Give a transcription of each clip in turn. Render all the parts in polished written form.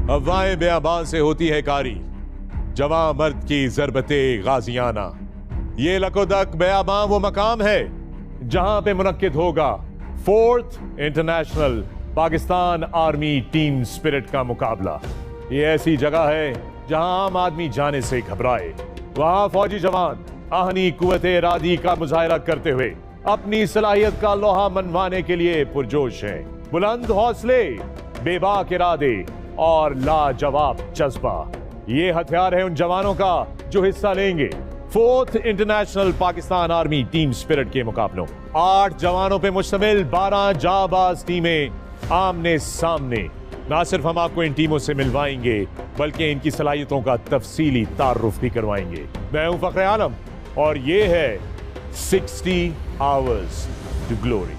अफवाहें बेअबां से होती है कारी, जवां मर्द की ज़रबते गाजियाना। ये लकोदक बेअबां वो मकाम है जहां पे मुनक्किद होगा 4th international Pakistan army team spirit का मुकाबला। ये ऐसी जगह है जहां आम आदमी जाने से घबराए। वहां फौजी जवान आहनी कुव्वत इरादी का मुजाहिरा करते हुए अपनी सलाहियत का लोहा मनवाने के लिए पुरजोश हैं। बुलंद हौसले, बेबाक इरादे और लाजवाब जज्बा, ये हथियार है उन जवानों का जो हिस्सा लेंगे 4th international Pakistan army team spirit के मुकाबलों। 8 जवानों पे मुश्तमिल 12 जाबाज टीमें आमने सामने। ना सिर्फ हम आपको इन टीमों से मिलवाएंगे बल्कि इनकी सलाहियतों का तफसीली तारुफ भी करवाएंगे। मैं हूं फखरे आलम और ये है 60 Hours to Glory।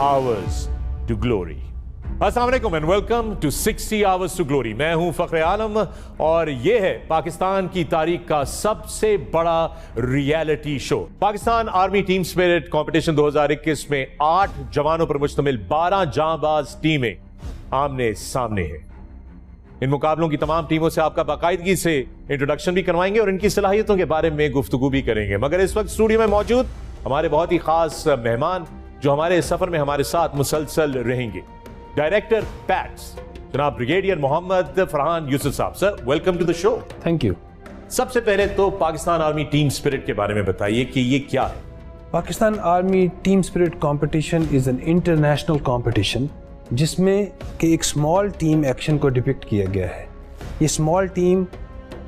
Hours to Glory। अस्सलाम वालेकुम and welcome to 60 Hours to Glory। मैं हूं फखरे आलम और यह है पाकिस्तान की तारीख का सबसे बड़ा reality show. Pakistan army team spirit competition 2021 में 8 जवानों पर मुश्तमिल 12 जांबाज टीमें आमने सामने हैं। इन मुकाबलों की तमाम टीमों से आपका बाकायदगी से इंट्रोडक्शन भी करवाएंगे और इनकी सलाहियतों के बारे में गुफ्तगू भी करेंगे। मगर इस वक्त स्टूडियो में मौजूद हमारे बहुत ही खास मेहमान जो हमारे सफर में हमारे साथ मुसलसल रहेंगे, डायरेक्टर पैट्स जनाब brigadier Mohammad Farhan Yusuf sahab. Sir, welcome to the show. Thank you. सबसे पहले तो पाकिस्तान आर्मी टीम स्पिरिट के बारे में बताइए कि ये क्या है। Pakistan army team spirit competition is an international competition जिसमें कि एक स्मॉल टीम एक्शन को डिपिक्ट किया गया है। ये स्मॉल टीम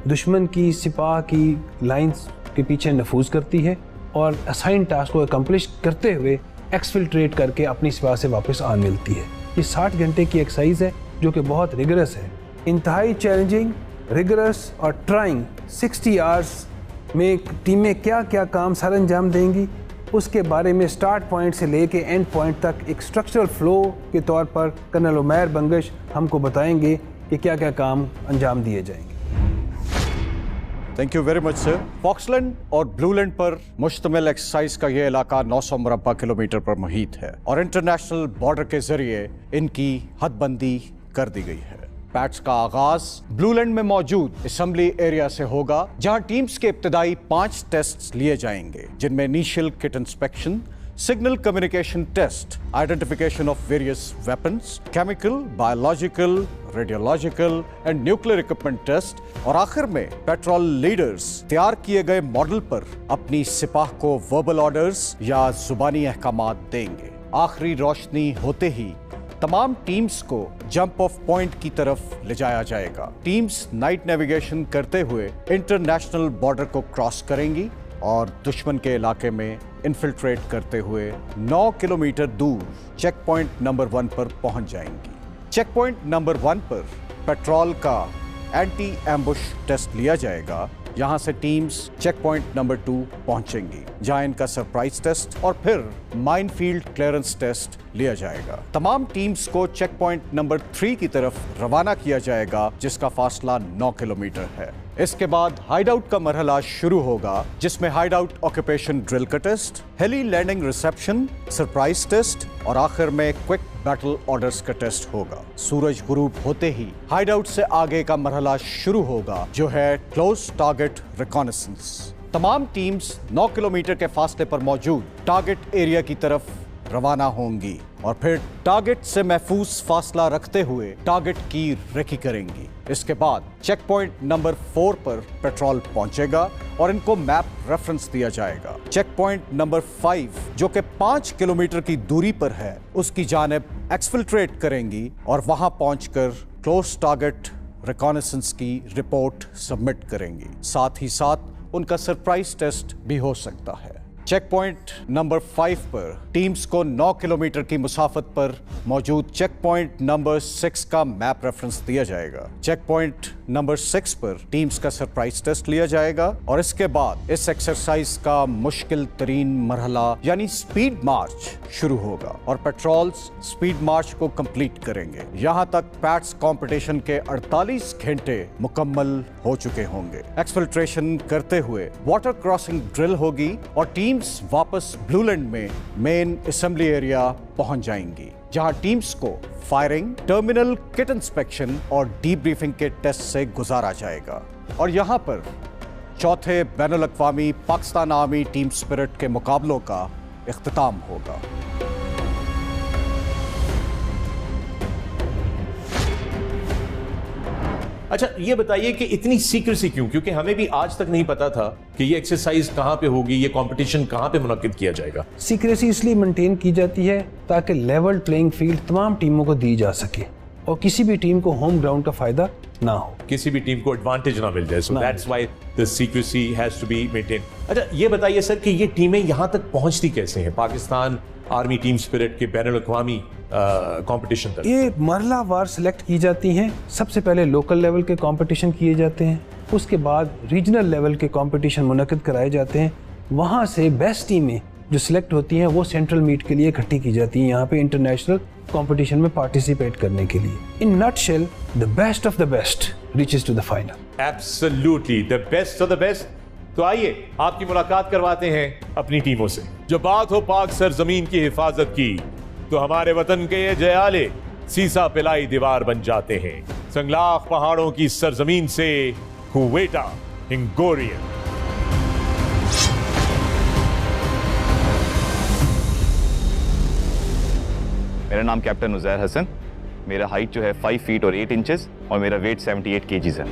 दुश्मन की सिपाह की लाइंस के पीछे नफूज करती है और असाइन टास्क को अकम्प्लिश करते हुए एक्सफिल्ट्रेट करके अपनी सिपाह से वापस आ मिलती है। ये 60 घंटे की एक्सरसाइज है जो कि बहुत रिगरस है, इंतहाई चैलेंजिंग, रिगरस और ट्राइंग। 60 आवर्स में टीमें क्या क्या काम सर अंजाम देंगी उसके बारे में स्टार्ट पॉइंट से लेके एंड पॉइंट तक एक स्ट्रक्चरल फ्लो के तौर पर कर्नल उमैर बंगश हमको बताएंगे कि क्या क्या काम अंजाम दिए जाएंगे। Thank you very much sir. Foxland और ब्लूलैंड पर मुश्तमिल एक्सरसाइज का ये इलाका 900 मुरब्बा किलोमीटर पर मुहित है और इंटरनेशनल बॉर्डर के जरिए इनकी हदबंदी कर दी गई है। पैट्स का आगाज ब्लूलैंड में मौजूद असेंबली एरिया से होगा जहां टीम्स के इब्तिदाई 5 टेस्ट लिए जाएंगे जिनमें initial kit inspection, signal communication test, identification of various weapons, chemical, biological, radiological and nuclear equipment test और आखिर में पेट्रोल लीडर्स तैयार किए गए मॉडल पर अपनी सिपाह को वर्बल ऑर्डर्स या जुबानी अहकामात देंगे। आखिरी रोशनी होते ही तमाम टीम्स को जंप ऑफ पॉइंट की तरफ ले जाया जाएगा। टीम्स नाइट नेविगेशन करते हुए इंटरनेशनल बॉर्डर को क्रॉस करेंगी और दुश्मन के इलाके में इन्फिल्ट्रेट करते हुए 9 किलोमीटर दूर चेक पॉइंट नंबर 1 पर पहुंच जाएंगी। चेक पॉइंट नंबर 1 पर पेट्रोल का एंटी एम्बुश टेस्ट लिया जाएगा। यहाँ से टीम्स चेक पॉइंट नंबर 2 पहुंचेंगी जहां इनका सरप्राइज टेस्ट और फिर माइनफील्ड क्लियरेंस टेस्ट लिया जाएगा। तमाम टीम्स को चेक पॉइंट नंबर 3 की तरफ रवाना किया जाएगा जिसका फासला 9 किलोमीटर है। इसके बाद हाइडआउट का मरहला शुरू होगा जिसमें हाइडआउट ऑक्यूपेशन ड्रिल का test, heli landing reception, surprise test और आखिर में क्विक बैटल ऑर्डर्स का टेस्ट होगा। सूरज गुरूब होते ही हाइडआउट से आगे का मरहला शुरू होगा जो है क्लोज टारगेट रिकॉनेसेंस। तमाम टीम्स 9 किलोमीटर के फासले पर मौजूद टारगेट एरिया की तरफ रवाना होंगी और फिर टारगेट से महफूज फासला रखते हुए टारगेट की रेकी करेंगी। इसके बाद चेक पॉइंट नंबर 4 पर पेट्रोल पहुंचेगा और इनको मैप रेफरेंस दिया जाएगा। चेक पॉइंट नंबर 5 जो कि 5 किलोमीटर की दूरी पर है उसकी जानिब एक्सफिल्ट्रेट करेंगी और वहां पहुंचकर क्लोज टारगेट रिकॉनेसेंस की रिपोर्ट सबमिट करेंगी। साथ ही साथ उनका सरप्राइज टेस्ट भी हो सकता है। चेक पॉइंट नंबर 5 पर टीम्स को 9 किलोमीटर की मुसाफत पर मौजूद चेक पॉइंट नंबर 6 का मैप रेफरेंस दिया जाएगा। चेक पॉइंट नंबर 6 पर टीम्स का सरप्राइज टेस्ट लिया जाएगा और इसके बाद इस एक्सरसाइज का मुश्किल तरीन मरहला यानी स्पीड मार्च शुरू होगा और पेट्रोल्स स्पीड मार्च को कंप्लीट करेंगे। यहां तक पैट्स कंपटीशन के 48 घंटे मुकम्मल हो चुके होंगे। एक्सफिल्ट्रेशन करते हुए वाटर क्रॉसिंग ड्रिल होगी और टीम्स वापस ब्लूलैंड में मेन असेंबली एरिया पहुंच जाएंगी, जहां टीम्स को फायरिंग, टर्मिनल किट इंस्पेक्शन और डीब्रीफिंग के टेस्ट से गुजारा जाएगा। और यहां पर चौथे बैनुल अक़वामी पाकिस्तान आर्मी टीम स्पिरिट के मुकाबलों का इख्तिताम होगा। अच्छा, ये बताइए कि इतनी सीक्रेसी क्यों? क्योंकि हमें भी आज तक नहीं पता था कि ये एक्सरसाइज कहां पे होगी, ये कंपटीशन कहां पे मुनक्किद किया जाएगा। सीक्रेसी इसलिए मेंटेन की जाती है ताकि लेवल प्लेइंग फील्ड तमाम टीमों को दी जा सके और किसी भी टीम को होम ग्राउंड का फायदा ना हो, किसी भी टीम को एडवांटेज ना मिल जाए। So that's why the secrecy has to be maintain. अच्छा, ये बताइए सर कि ये टीमें यहां तक पहुंचती कैसे हैं पाकिस्तान आर्मी टीम स्पिरिट के बैनुल अक़वामी कंपटीशन तक? ये मरला वार सिलेक्ट की जाती हैं। सबसे पहले लोकल लेवल के कंपटीशन किए जाते हैं, उसके बाद रीजनल लेवल के कंपटीशन मुनक्किद कराए जाते हैं। वहाँ से बेस्ट टीमें जो सिलेक्ट होती हैं वो सेंट्रल मीट के लिए इकट्ठी की जाती हैं यहाँ पे इंटरनेशनल कंपटीशन में पार्टिसिपेट करने के लिए। In nutshell the best of the best reaches to the final. Absolutely the best of the best. तो आइए आपकी मुलाकात करवाते हैं अपनी टीमों से। जब बात हो पाक सरजमीन की हिफाजत की तो हमारे वतन के ये जयाले सीसा पिलाई दीवार बन जाते हैं। संगलाख पहाड़ों की सरजमीन से कुवेटा हिंगोरियन। मेरा नाम कैप्टन उज़ैर हसन, मेरा हाइट जो है 5 फीट और 8 इंचेस और मेरा वेट 78 केजीज है।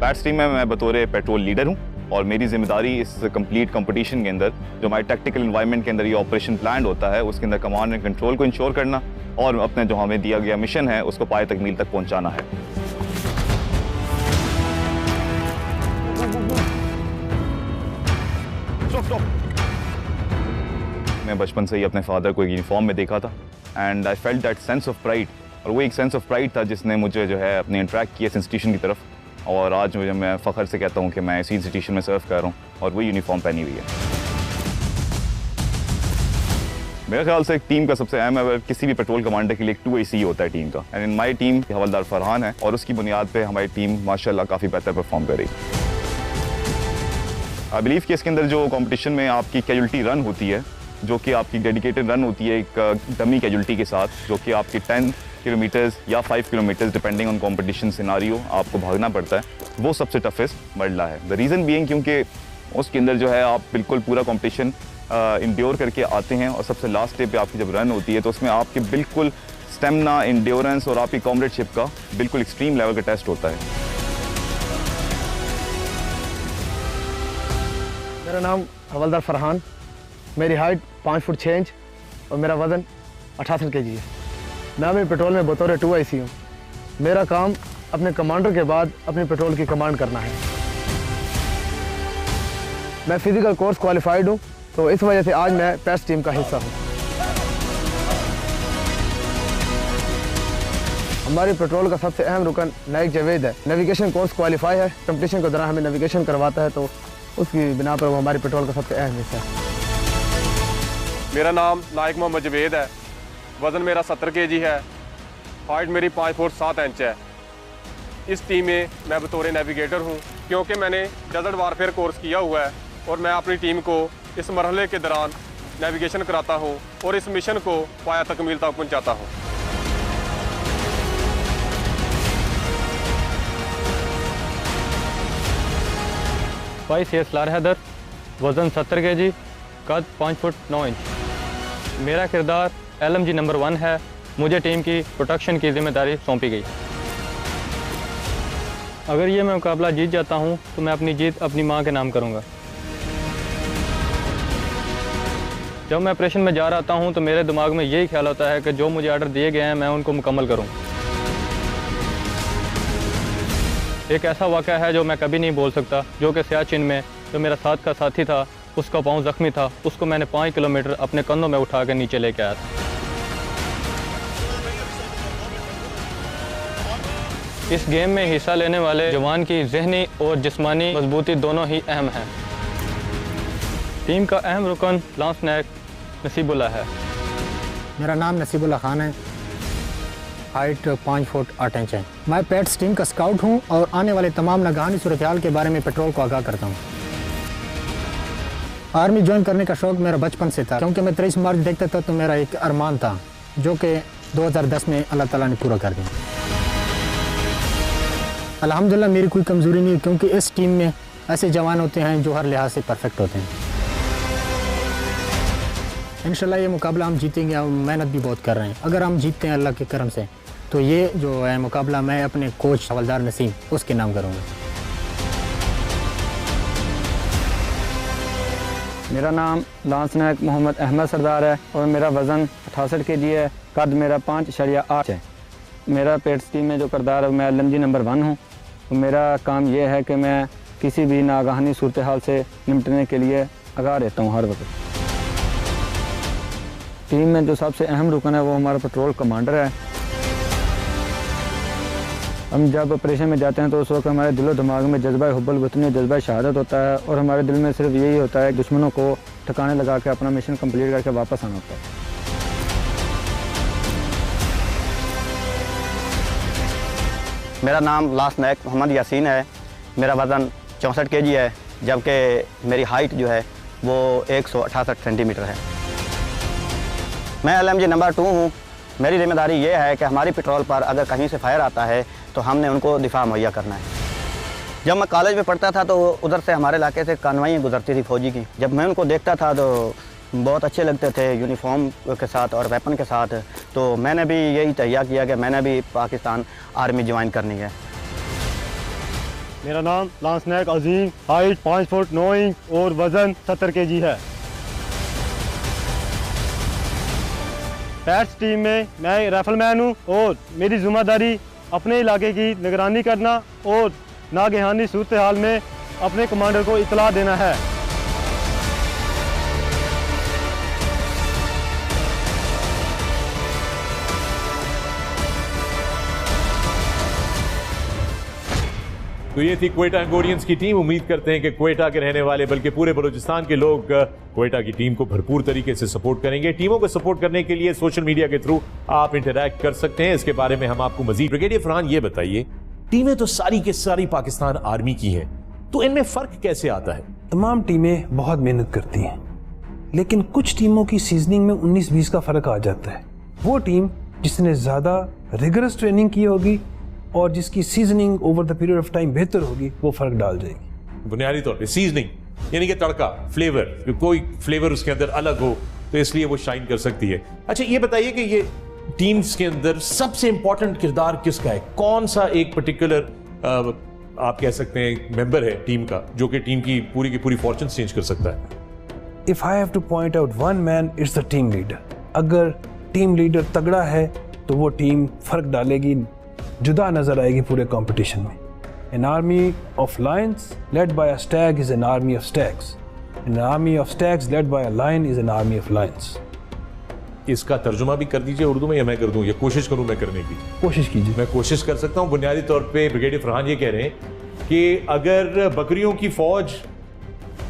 पैट्स टीम में मैं बतौर पेट्रोल लीडर हूँ और मेरी जिम्मेदारी इस कंप्लीट कंपटीशन के अंदर जो हमारे टैक्टिकल एनवायरनमेंट के अंदर ये ऑपरेशन प्लान होता है उसके अंदर कमांड एंड कंट्रोल को इंश्योर करना और अपने जो हमें दिया गया मिशन है उसको पाए तकमील तक पहुंचाना है। मैं बचपन से ही अपने फादर को एक यूनिफॉर्म में देखा था and I felt that sense of pride, और वो एक सेंस ऑफ प्राइड था जिसने मुझे जो है अपने इंटरेक्ट किया इस इंस्टीट्यूशन की तरफ, और आज मुझे मैं फ़ख्र से कहता हूँ कि मैं इसी इंस्टीट्यूशन में सर्व कर रहा हूँ और वही यूनिफॉर्म पहनी हुई है। मेरे ख्याल से एक टीम का सबसे अहम है, किसी भी पेट्रोल कमांडर के लिए एक 2AC होता है टीम का, एंड इन माई टीम हवलदार फरहान है और उसकी बुनियाद पे हमारी टीम माशाल्लाह काफ़ी बेहतर परफॉर्म कर रही है। आई बिलीव कि इसके अंदर जो कंपटीशन में आपकी कैजुअल्टी रन होती है, जो कि आपकी डेडिकेटेड रन होती है एक डमी कैजुअल्टी के साथ, जो कि आपकी 10 किलोमीटर्स या 5 kilometres depending on competition scenario आपको भागना पड़ता है, वो सबसे टफेस्ट मरला है। द रीज़न बीइंग क्योंकि उसके अंदर जो है आप बिल्कुल पूरा कंपटीशन इंड्योर करके आते हैं और सबसे लास्ट डे पे आपकी जब रन होती है तो उसमें आपके बिल्कुल स्टेमिना, इंड्योरेंस और आपकी कॉमरेडशिप का बिल्कुल एक्सट्रीम लेवल का टेस्ट होता है। मेरा नाम हवलदार फरहान, मेरी हाइट 5 फुट 6 इंच और मेरा वज़न 68 kg है। मैं अभी पेट्रोल में बतौर 2IC हूँ। मेरा काम अपने कमांडर के बाद अपने पेट्रोल की कमांड करना है। मैं फिजिकल कोर्स क्वालिफाइड हूँ, तो इस वजह से आज मैं पैट्स टीम का हिस्सा हूँ। हमारे पेट्रोल का सबसे अहम रुकन नाइक जावेद है। नेविगेशन कोर्स क्वालिफाई है, कंपटीशन के दौरान हमें नेविगेशन करवाता है, तो उसकी बिना पर वो हमारे पेट्रोल का सबसे अहम हिस्सा है। मेरा नाम नाइक मोहम्मद जावेद है, वज़न मेरा 70 kg है, हाइट मेरी 5 फुट 7 इंच है। इस टीम में मैं बतौर नेविगेटर हूँ क्योंकि मैंने डेजर्ट वारफेयर कोर्स किया हुआ है और मैं अपनी टीम को इस मरहले के दौरान नेविगेशन कराता हूँ और इस मिशन को पाया तकमील तक पहुँचाता हूँ। वाइस एसलार हैदर, वज़न 70 kg, कद 5 फुट 9 इंच। मेरा किरदार LMG नंबर 1 है। मुझे टीम की प्रोटेक्शन की जिम्मेदारी सौंपी गई। अगर ये मैं मुकाबला जीत जाता हूँ तो मैं अपनी जीत अपनी माँ के नाम करूँगा। जब मैं ऑपरेशन में जा रहा हूँ तो मेरे दिमाग में यही ख्याल होता है कि जो मुझे ऑर्डर दिए गए हैं मैं उनको मुकम्मल करूँ। एक ऐसा वाक़या है जो मैं कभी नहीं बोल सकता, जो कि सियाचिन में जो मेरा साथ का साथी था उसका पाँव जख्मी था, उसको मैंने 5 किलोमीटर अपने कंधों में उठा कर नीचे लेके आया था। इस गेम में हिस्सा लेने वाले जवान की ज़हनी और जिस्मानी मजबूती दोनों ही अहम हैं। टीम का अहम रुकन लांस नायक नसीबुल्लाह है। मेरा नाम नसीबुल्लाह खान है, हाइट 5 फुट 8 इंच है। मैं पैट्स टीम का स्काउट हूँ और आने वाले तमाम नागहानी सूरत हाल के बारे में पेट्रोल को आगाह करता हूँ। आर्मी ज्वाइन करने का शौक़ मेरा बचपन से था, क्योंकि मैं 23 मार्च देखता था तो मेरा एक अरमान था, जो कि 2010 में अल्लाह ताला ने पूरा कर दिया। अल्हम्दुलिल्लाह मेरी कोई कमज़ोरी नहीं, क्योंकि इस टीम में ऐसे जवान होते हैं जो हर लिहाज से परफेक्ट होते हैं। इंशाल्लाह ये मुकाबला हम जीतेंगे और मेहनत भी बहुत कर रहे हैं। अगर हम जीतते हैं अल्लाह के करम से, तो ये जो है मुकाबला मैं अपने कोच हवलदार नसीम उसके नाम करूँगा। मेरा नाम लांस नायक मोहम्मद अहमद सरदार है और मेरा वज़न 68 kg है। कद मेरा 5.8 है। मेरा पेट्स टीम में जो किरदार है मैं LMG नंबर 1 हूँ। तो मेरा काम ये है कि मैं किसी भी नागहानी सूरत हाल से निपटने के लिए आगाह रहता हूँ हर वक्त। टीम में जो सबसे अहम रुकन है वो हमारा पेट्रोल कमांडर है। हम जब ऑपरेशन में जाते हैं तो उस वक्त हमारे दिलो दिमाग में जज्बा हुब्बुल वतनी, जज्बा शहादत होता है और हमारे दिल में सिर्फ यही होता है दुश्मनों को ठिकाने लगा के अपना मिशन कंप्लीट करके वापस आना होता है। मेरा नाम लांस नायक मोहम्मद यासीन है। मेरा वज़न 64 kg है, जबकि मेरी हाइट जो है वो 168 सेंटीमीटर है। मैं LMG नंबर 2 हूँ। मेरी जिम्मेदारी ये है कि हमारी पेट्रोल पर अगर कहीं से फायर आता है तो हमने उनको दिफा मुहैया करना है। जब मैं कॉलेज में पढ़ता था तो उधर से हमारे इलाके से कानवाई गुजरती थी फौजी की। जब मैं उनको देखता था तो बहुत अच्छे लगते थे यूनिफॉर्म के साथ और वेपन के साथ। तो मैंने भी यही तैयार किया कि मैंने भी पाकिस्तान आर्मी ज्वाइन करनी है। मेरा नाम लांस नायक अजीम, हाइट 5 फुट 9 इंच और वज़न 70 kg है। पैट्स टीम में मैं राइफलमैन हूँ और मेरी जिम्मेदारी अपने इलाके की निगरानी करना और नागहानी सूरत हाल में अपने कमांडर को इतला देना है। तो ये थी क्वेटा एंगोरियंस की टीम। उम्मीद करते हैं कि क्वेटा के रहने वाले बल्कि पूरे बलूचिस्तान के लोग क्वेटा की टीम को भरपूर तरीके से सपोर्ट करेंगे। टीमों को सपोर्ट करने के लिए सोशल मीडिया के थ्रू आप इंटरैक्ट कर सकते हैं। इसके बारे में हम आपको मजीद। ब्रिगेडियर फरहान ये बताइए, टीमें तो सारी की सारी पाकिस्तान आर्मी की हैं, तो इनमें फर्क कैसे आता है? तमाम टीमें बहुत मेहनत करती हैं, लेकिन कुछ टीमों की सीजनिंग में 19-20 का फर्क आ जाता है। वो टीम जिसने ज्यादा रिगरस ट्रेनिंग की होगी और जिसकी seasoning over the period of time बेहतर होगी, वो फर्क डाल जाएगी। बुनियादी तौर पे सीजनिंग यानी कि तड़का, फ्लेवर, कोई फ्लेवर उसके अंदर अलग हो तो इसलिए वो शाइन कर सकती है। अच्छा ये बताइए कि ये टीम्स के अंदर सबसे इंपॉर्टेंट किरदार किसका है? कौन सा एक पर्टिकुलर आप कह सकते हैं मेंबर है टीम का जो कि टीम की पूरी फॉर्चून चेंज कर सकता है? If I have two point out one man, it's the team leader. अगर टीम लीडर तगड़ा है तो वो टीम फर्क डालेगी, जुदा नजर आएगी पूरे कंपटीशन में। An army of lions led by a stag is an army of stags. An army of stags led by a lion is an army of lions. इसका तर्जुमा भी कर दीजिए उर्दू में, या मैं कर दूं, या कोशिश करूं मैं करने की? कोशिश कीजिए। मैं कोशिश कर सकता हूं। बुनियादी तौर पे ब्रिगेडियर फरहान ये कह रहे हैं कि अगर बकरियों की फौज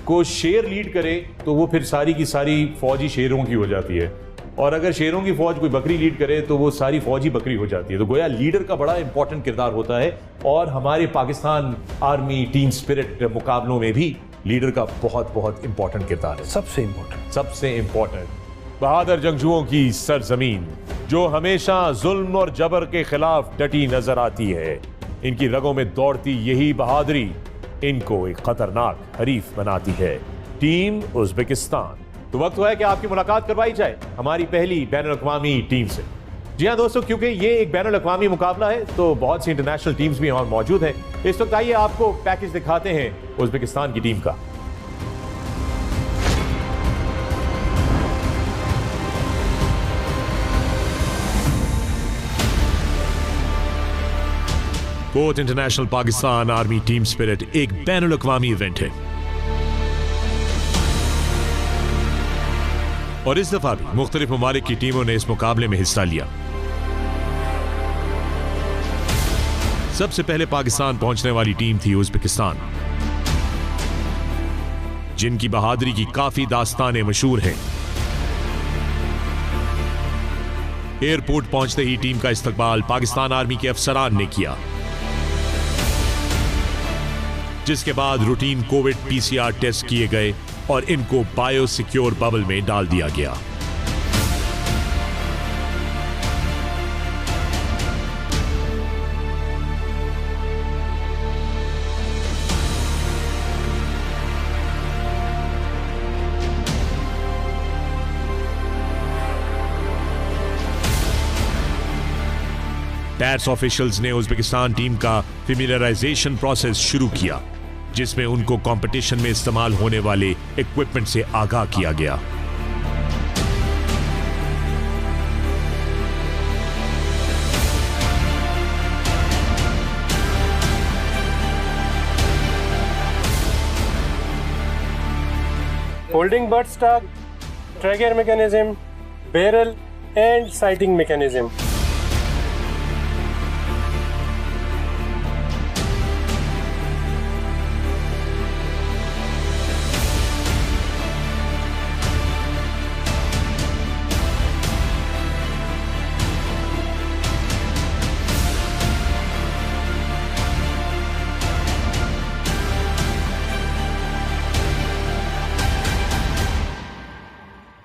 को शेर लीड करे तो वो फिर सारी की सारी फौज ही शेरों की हो जाती है, और अगर शेरों की फौज कोई बकरी लीड करे तो वो सारी फौज ही बकरी हो जाती है। तो गोया लीडर का बड़ा इंपॉर्टेंट किरदार होता है, और हमारे पाकिस्तान आर्मी टीम स्पिरिट मुकाबलों में भी लीडर का बहुत इंपॉर्टेंट किरदार है। सबसे इंपॉर्टेंट बहादुर जंगजुओं की सरजमीन जो हमेशा जुल्म और जबर के खिलाफ डटी नजर आती है। इनकी रगों में दौड़ती यही बहादुरी इनको एक खतरनाक हरीफ बनाती है, टीम उज़्बेकिस्तान। तो वक्त हुआ है कि आपकी मुलाकात करवाई जाए हमारी पहली बैनुल-अक़वामी टीम से। जी हाँ दोस्तों, क्योंकि ये एक बैनुल-अक़वामी मुकाबला है तो बहुत सी इंटरनेशनल टीम्स भी वहां मौजूद हैं। इस वक्त आइए आपको पैकेज दिखाते हैं उज़्बेकिस्तान की टीम का। Quote international Pakistan army team spirit एक बैनुल-अक़वामी इवेंट है। और इस दफा भी मुख्तलिफ ममालिक की टीमों ने इस मुकाबले में हिस्सा लिया। सबसे पहले पाकिस्तान पहुंचने वाली टीम थी उज़्बेकिस्तान, जिनकी बहादुरी की काफी दास्तानें मशहूर हैं। एयरपोर्ट पहुंचते ही टीम का इस्तकबाल पाकिस्तान आर्मी के अफसरान ने किया, जिसके बाद रूटीन कोविड पीसीआर टेस्ट किए गए और इनको बायो सिक्योर बबल में डाल दिया गया। पैट्स ऑफिशियल्स ने उज़्बेकिस्तान टीम का फेमिलियराइजेशन प्रोसेस शुरू किया, जिसमें उनको कंपटीशन में इस्तेमाल होने वाले इक्विपमेंट से आगाह किया गया। Holding bird stock, trigger mechanism, barrel and sighting mechanism.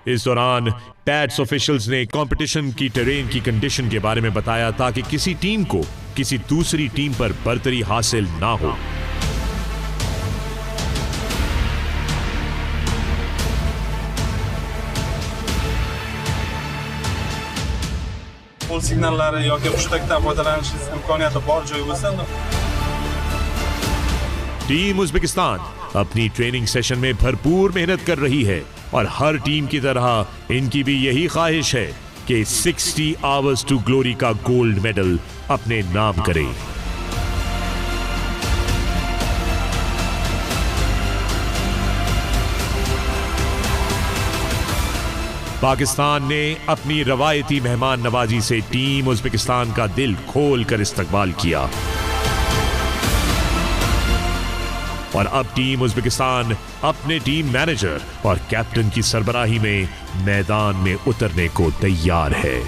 इस दौरान पैट्स ऑफिशियल्स ने कंपटीशन की टेरेन की कंडीशन के बारे में बताया ताकि किसी टीम को किसी दूसरी टीम पर बर्तरी हासिल ना हो। Pul signallari yoki hushtakdan foydalanish imkoniyati bor joy bo'lsa, team Uzbekistan अपनी ट्रेनिंग सेशन में भरपूर मेहनत कर रही है और हर टीम की तरह इनकी भी यही ख्वाहिश है कि 60 आवर्स टू ग्लोरी का गोल्ड मेडल अपने नाम करे। पाकिस्तान ने अपनी रवायती मेहमान नवाजी से टीम उज़्बेकिस्तान का दिल खोल कर इस्तकबाल किया और अब टीम उज़्बेकिस्तान अपने टीम मैनेजर और कैप्टन की सरबराही में मैदान में उतरने को तैयार है।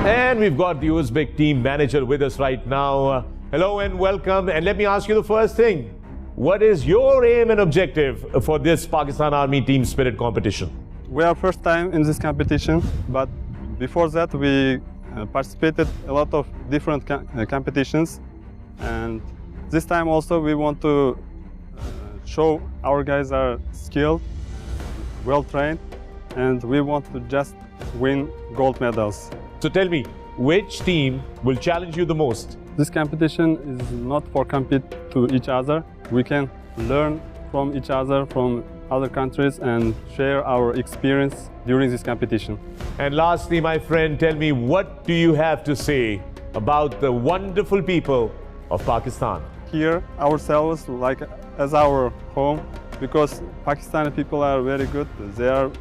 And we've got the Uzbek team manager with us right now. Hello and welcome. And let me ask you the first thing. What is your aim and objective for this Pakistan Army Team Spirit competition? we are first time in this competition, but before that we participated a lot of different competitions, and this time also we want to show our guys are skilled, well trained, and we want to just win gold medals. So tell me, which team will challenge you the most? This competition is not for compete to each other. We can learn from each other, from other countries, and share our experience during this competition. And lastly, my friend, tell me, what do you have to say about the wonderful people of Pakistan? Here ourselves like as our home, because Pakistani people are very good. They are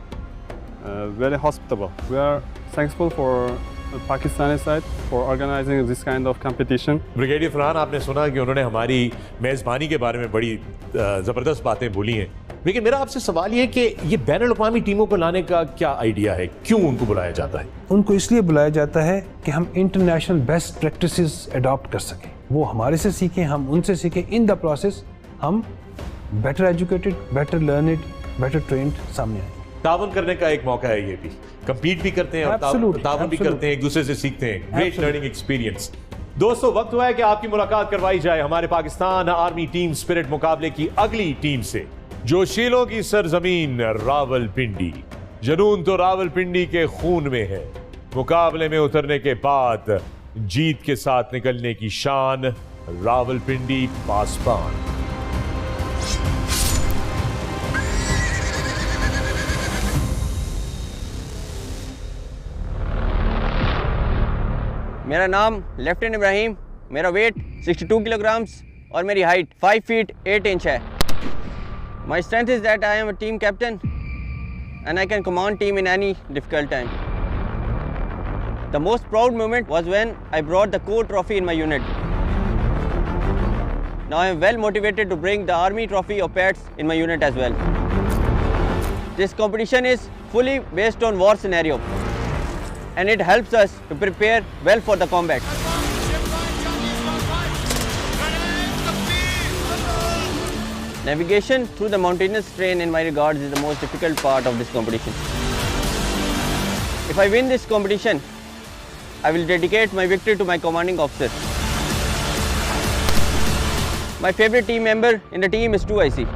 very hospitable. We are thankful for the Pakistani side for organizing this kind of competition. Brigadier Farhan, आपने सुना कि उन्होंने हमारी मेज़बानी के बारे में बड़ी ज़बरदस्त बातें बोली हैं, लेकिन मेरा आपसे सवाल ये कि ये बैनुल-अक़वामी टीमों को लाने का क्या आइडिया है, क्यों उनको बुलाया जाता है? उनको इसलिए बुलाया जाता है कि हम इंटरनेशनल बेस्ट प्रैक्टिसेस अडॉप्ट कर सकें। वो हमारे से सीखें, हम उनसे सीखें। इन द प्रोसेस हम better educated, better learned, better trend सामने आए। तावन करने का एक मौका है, ये भी कंपीट भी करते हैं और तावन भी करते हैं, एक दूसरे से सीखते हैं। Great learning experience. दोस्तों, वक्त हुआ है कि आपकी मुलाकात करवाई जाए हमारे पाकिस्तान आर्मी टीम स्पिरिट मुकाबले की अगली टीम से, जोशीलों की सरजमीन रावलपिंडी। जुनून तो रावलपिंडी के खून में है। मुकाबले में उतरने के बाद जीत के साथ निकलने की शान, रावलपिंडी पासबान। मेरा नाम लेफ्टिनेंट इब्राहिम, मेरा वेट 62 किलोग्राम्स और मेरी हाइट 5 फीट 8 इंच है। My strength is that I am a team captain and I can command team in any difficult time. The most proud moment was when I brought the core trophy in my unit. Now I am well motivated to bring the army trophy of pets in my unit as well. This competition is fully based on war scenario and it helps us to prepare well for the combat. Navigation through the mountainous terrain in my regards is the most difficult part of this competition. If I win this competition, I will dedicate my victory to my commanding officer. My favorite team member in the team is 2IC.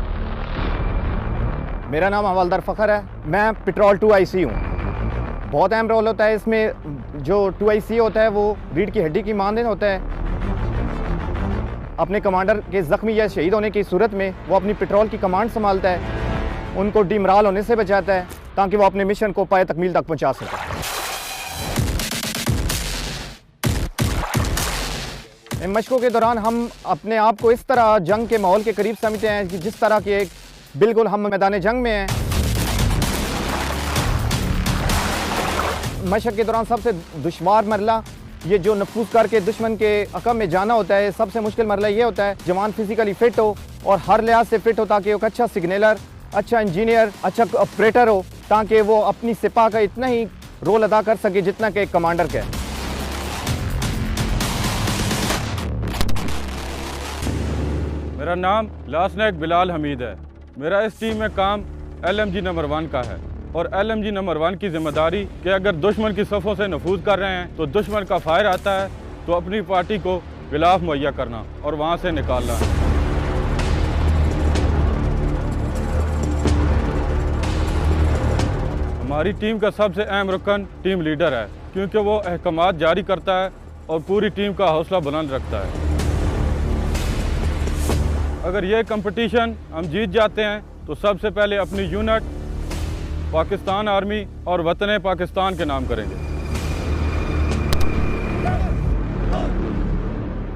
मेरा नाम हवलदार फ़खर है, मैं petrol 2IC हूँ। बहुत अहम role होता है इसमें। जो 2IC होता है वो रीढ़ की हड्डी की मानदेन होता है। अपने कमांडर के ज़ख्मी या शहीद होने की सूरत में वो अपनी पेट्रोल की कमांड संभालता है, उनको डिमराल होने से बचाता है ताकि वो अपने मिशन को पाए तकमील तक पहुंचा सके। इन मशकों के दौरान हम अपने आप को इस तरह जंग के माहौल के करीब समझते हैं कि जिस तरह के बिल्कुल हम मैदान जंग में हैं। मशक के दौरान सबसे दुश्वार मरला ये जो नफूज करके दुश्मन के अकब में जाना होता है, सबसे मुश्किल मरला ये होता है जवान फिजिकली फिट हो और हर लिहाज से फिट हो ताकि वो अच्छा सिग्नलर, अच्छा इंजीनियर, अच्छा ऑपरेटर हो, ताकि वो अपनी सिपा का इतना ही रोल अदा कर सके जितना कि कमांडर का है। मेरा नाम लासनैक बिलाल हमीद है। मेरा इस टीम में काम LMG नंबर 1 का है और LMG नंबर 1 की जिम्मेदारी कि अगर दुश्मन की सफ़ों से नफूज कर रहे हैं तो दुश्मन का फायर आता है तो अपनी पार्टी को गिलाफ मुहैया करना और वहाँ से निकालना है। हमारी टीम का सबसे अहम रुकन टीम लीडर है, क्योंकि वो अहकामात जारी करता है और पूरी टीम का हौसला बुलंद रखता है। अगर ये कंपटीशन हम जीत जाते हैं तो सबसे पहले अपनी यूनिट पाकिस्तान आर्मी और वतन पाकिस्तान के नाम करेंगे।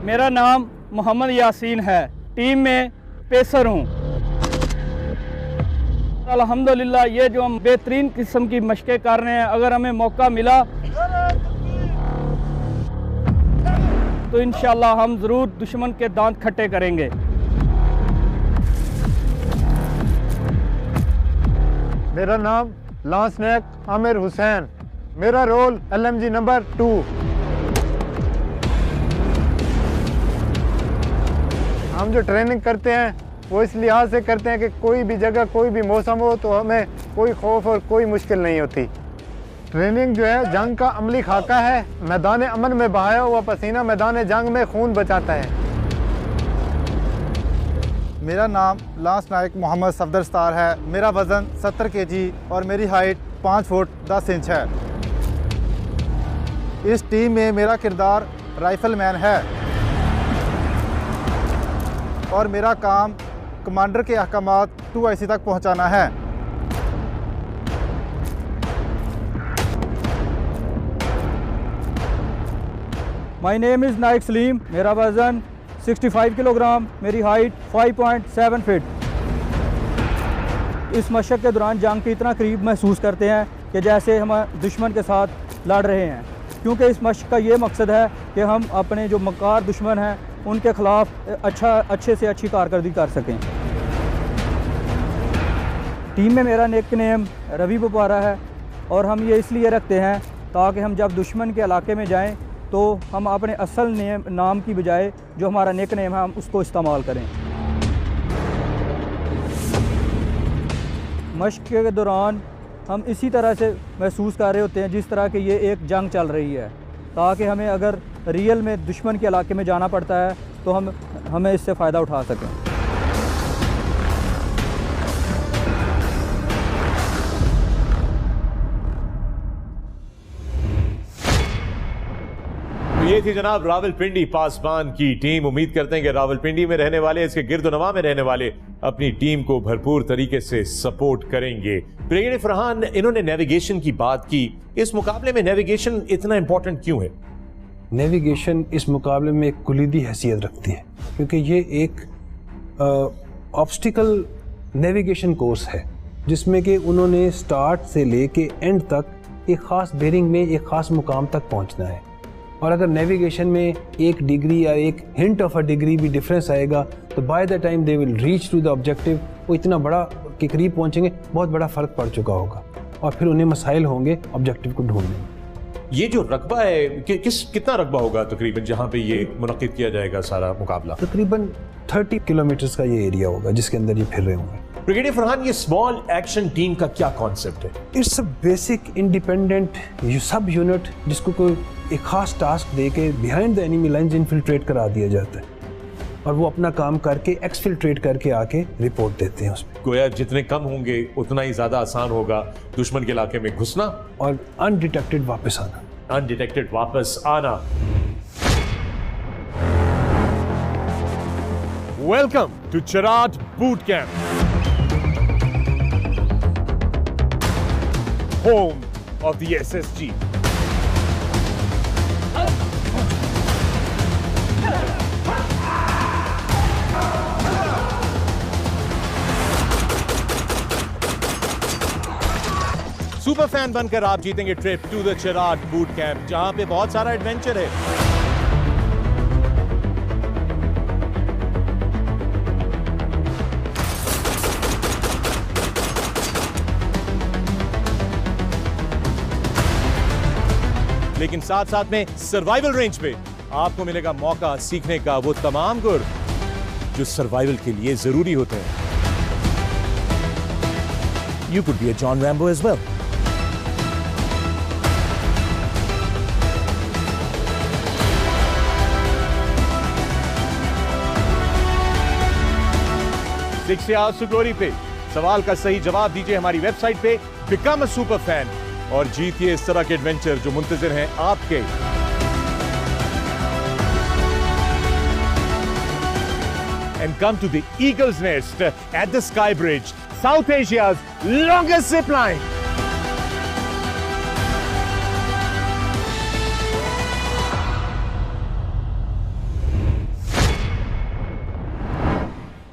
मेरा नाम मोहम्मद यासीन है, टीम में पेसर हूँ। अल्हम्दुलिल्लाह ये जो हम बेहतरीन किस्म की मशक़ें कर रहे हैं, अगर हमें मौका मिला तो इंशाअल्लाह हम ज़रूर दुश्मन के दांत खट्टे करेंगे। मेरा नाम लांसनैक आमिर हुसैन, मेरा रोल LMG नंबर 2। हम जो ट्रेनिंग करते हैं वो इस लिहाज से करते हैं कि कोई भी जगह कोई भी मौसम हो तो हमें कोई खौफ और कोई मुश्किल नहीं होती। ट्रेनिंग जो है जंग का अमली खाका है। मैदान अमन में बहाया हुआ पसीना मैदान जंग में खून बचाता है। मेरा नाम लांसनायक मोहम्मद सफदरस्तार है। मेरा वज़न 70 kg और मेरी हाइट 5 फुट 10 इंच है। इस टीम में मेरा किरदार राइफलमैन है और मेरा काम कमांडर के अहकामात 2IC तक पहुंचाना है। My name is Naik Salim, मेरा वज़न 65 किलोग्राम, मेरी हाइट 5.7 फीट। इस मशक़ के दौरान जंग के इतना करीब महसूस करते हैं कि जैसे हम दुश्मन के साथ लड़ रहे हैं, क्योंकि इस मशक़ का ये मकसद है कि हम अपने जो मकार दुश्मन हैं उनके ख़िलाफ़ अच्छे से अच्छी कारकर्दगी कर सकें। टीम में मेरा निक नेम रवि बुपारा है और हम ये इसलिए रखते हैं ताकि हम जब दुश्मन के इलाके में जाएं तो हम अपने असल नाम की बजाय जो हमारा निक नेम है हम उसको इस्तेमाल करें। मश्क के दौरान हम इसी तरह से महसूस कर रहे होते हैं जिस तरह कि ये एक जंग चल रही है, ताकि हमें अगर रियल में दुश्मन के इलाके में जाना पड़ता है तो हमें इससे फ़ायदा उठा सकें। ये थी जनाब रावलपिंडी पासबान की टीम। उम्मीद करते हैं कि रावलपिंडी में रहने वाले, इसके गिरदोनवा में रहने वाले अपनी टीम को भरपूर तरीके से सपोर्ट करेंगे। ब्रिगेडियर फरहान, इन्होंने नेविगेशन की बात की, इस मुकाबले में नेविगेशन इतना इंपॉर्टेंट क्यों है? नेविगेशन इस मुकाबले में एक कुलीदी हैसियत रखती है क्योंकि ये एक ऑब्स्टिकल नेविगेशन कोर्स है जिसमें कि उन्होंने स्टार्ट से लेके एंड तक एक ख़ास बेरिंग में एक ख़ास मुकाम तक पहुंचना है। और अगर नेविगेशन में 1 डिग्री या एक हिंट ऑफ अ डिग्री भी डिफरेंस आएगा तो by the time they will reach to the objective, वो इतना बड़ा के करीब पहुंचेंगे, बहुत बड़ा फ़र्क पड़ चुका होगा और फिर उन्हें मसाइल होंगे ऑब्जेक्टिव को ढूंढने में। ये जो रकबा है कितना रकबा होगा तकरीबन जहां पे ये मुनक्किद किया जाएगा सारा मुकाबला? तकरीबन 30 किलोमीटर का ये एरिया होगा जिसके अंदर ये फिर रहे होंगे। ब्रिगेडियर फरहान, ये स्मॉल एक्शन टीम का क्या कॉन्सेप्ट है? इट्स अ बेसिक इंडिपेंडेंट सब यूनिट जिसको कोई एक खास टास्क दे के behind the enemy lines infiltrate करा दिया जाता है और वो अपना काम करके एक्सफिल्ट्रेट करके आके रिपोर्ट देते हैं उसमें। गोया जितने कम होंगे उतना ही ज्यादा आसान होगा दुश्मन के इलाके में घुसना और अनडिटेक्टेड वापस आना। अनडिटेक्टेड वापस आना। Welcome to Cherat boot camp, home of the SSG। Super fan बनकर आप जीतेंगे trip to the Cherat boot camp, जहां पे बहुत सारा एडवेंचर है। लेकिन साथ साथ में सर्वाइवल रेंज पे आपको मिलेगा मौका सीखने का वो तमाम गुर जो सर्वाइवल के लिए जरूरी होते हैं। You could be a John Rambo as well. Six Hours to Glory पे सवाल का सही जवाब दीजिए हमारी वेबसाइट पे बिकम अ सुपर फैन और जीतिए इस तरह के एडवेंचर जो मुंतजिर हैं आपके। And come to the Eagle's Nest at the Sky Bridge, South Asia's longest zip line.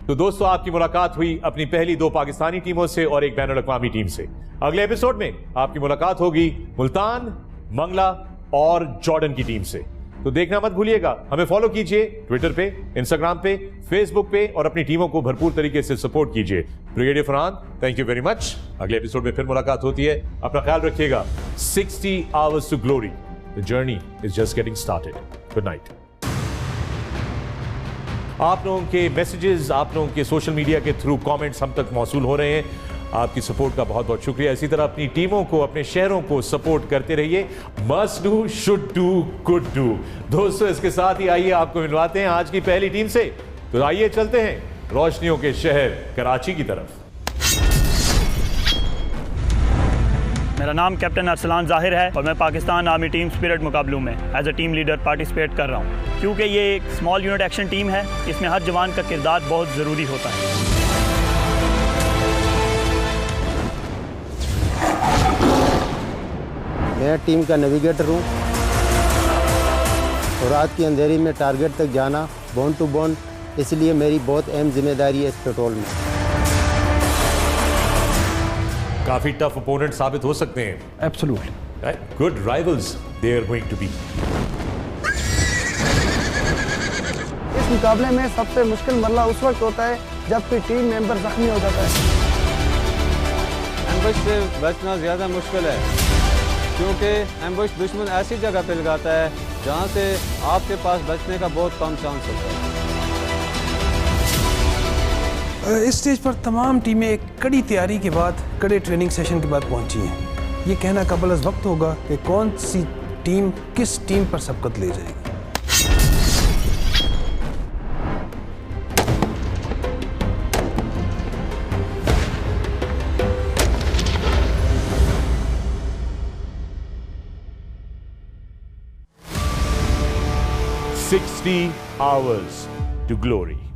तो दोस्तों, आपकी मुलाकात हुई अपनी पहली 2 पाकिस्तानी टीमों से और एक बैनुल अक़वामी टीम से। अगले एपिसोड में आपकी मुलाकात होगी मुल्तान, मंगला और जॉर्डन की टीम से। तो देखना मत भूलिएगा। हमें फॉलो कीजिए ट्विटर पे, इंस्टाग्राम पे, फेसबुक पे और अपनी टीमों को भरपूर तरीके से सपोर्ट कीजिए। Brigadier Farhan, thank you very much. अगले एपिसोड में फिर मुलाकात होती है। अपना ख्याल रखिएगा। 60 Hours to Glory, the journey is just getting started. Good night. आप लोगों के मैसेजेस, आप लोगों के सोशल मीडिया के थ्रू कमेंट्स हम तक मौसूल हो रहे हैं। आपकी सपोर्ट का बहुत बहुत शुक्रिया। इसी तरह अपनी टीमों को, अपने शहरों को सपोर्ट करते रहिए। Must do, should do, could do. दोस्तों, इसके साथ ही आइए आपको मिलवाते हैं आज की पहली टीम से। तो आइए चलते हैं रोशनियों के शहर कराची की तरफ। मेरा नाम कैप्टन अरसलान ज़ाहिर है और मैं पाकिस्तान आर्मी टीम स्पिरिट मुकाबलों में as a team leader participate कर रहा हूँ। क्योंकि ये एक स्मॉल यूनिट एक्शन टीम है, इसमें हर जवान का किरदार बहुत ज़रूरी होता है। मैं टीम का नेविगेटर हूँ और रात की अंधेरी में टारगेट तक जाना बोन टू बोन, इसलिए मेरी बहुत अहम जिम्मेदारी है इस पेट्रोल में। काफी टफ ओपोनेंट साबित हो सकते हैं। Absolutely good rivals they are going to be. इस मुकाबले में सबसे मुश्किल मरला उस वक्त होता है जब कोई टीम मेंबर जख्मी हो जाता है। एम्बुश से बचना ज़्यादा मुश्किल है क्योंकि एम्बुश दुश्मन ऐसी जगह पे लगाता है जहाँ से आपके पास बचने का बहुत कम चांस होता है। इस स्टेज पर तमाम टीमें एक कड़ी तैयारी के बाद, कड़े ट्रेनिंग सेशन के बाद पहुंची हैं। ये कहना कबल अज़ वक्त होगा कि कौन सी टीम किस टीम पर सबकत ले जाएगी। $60 hours to glory.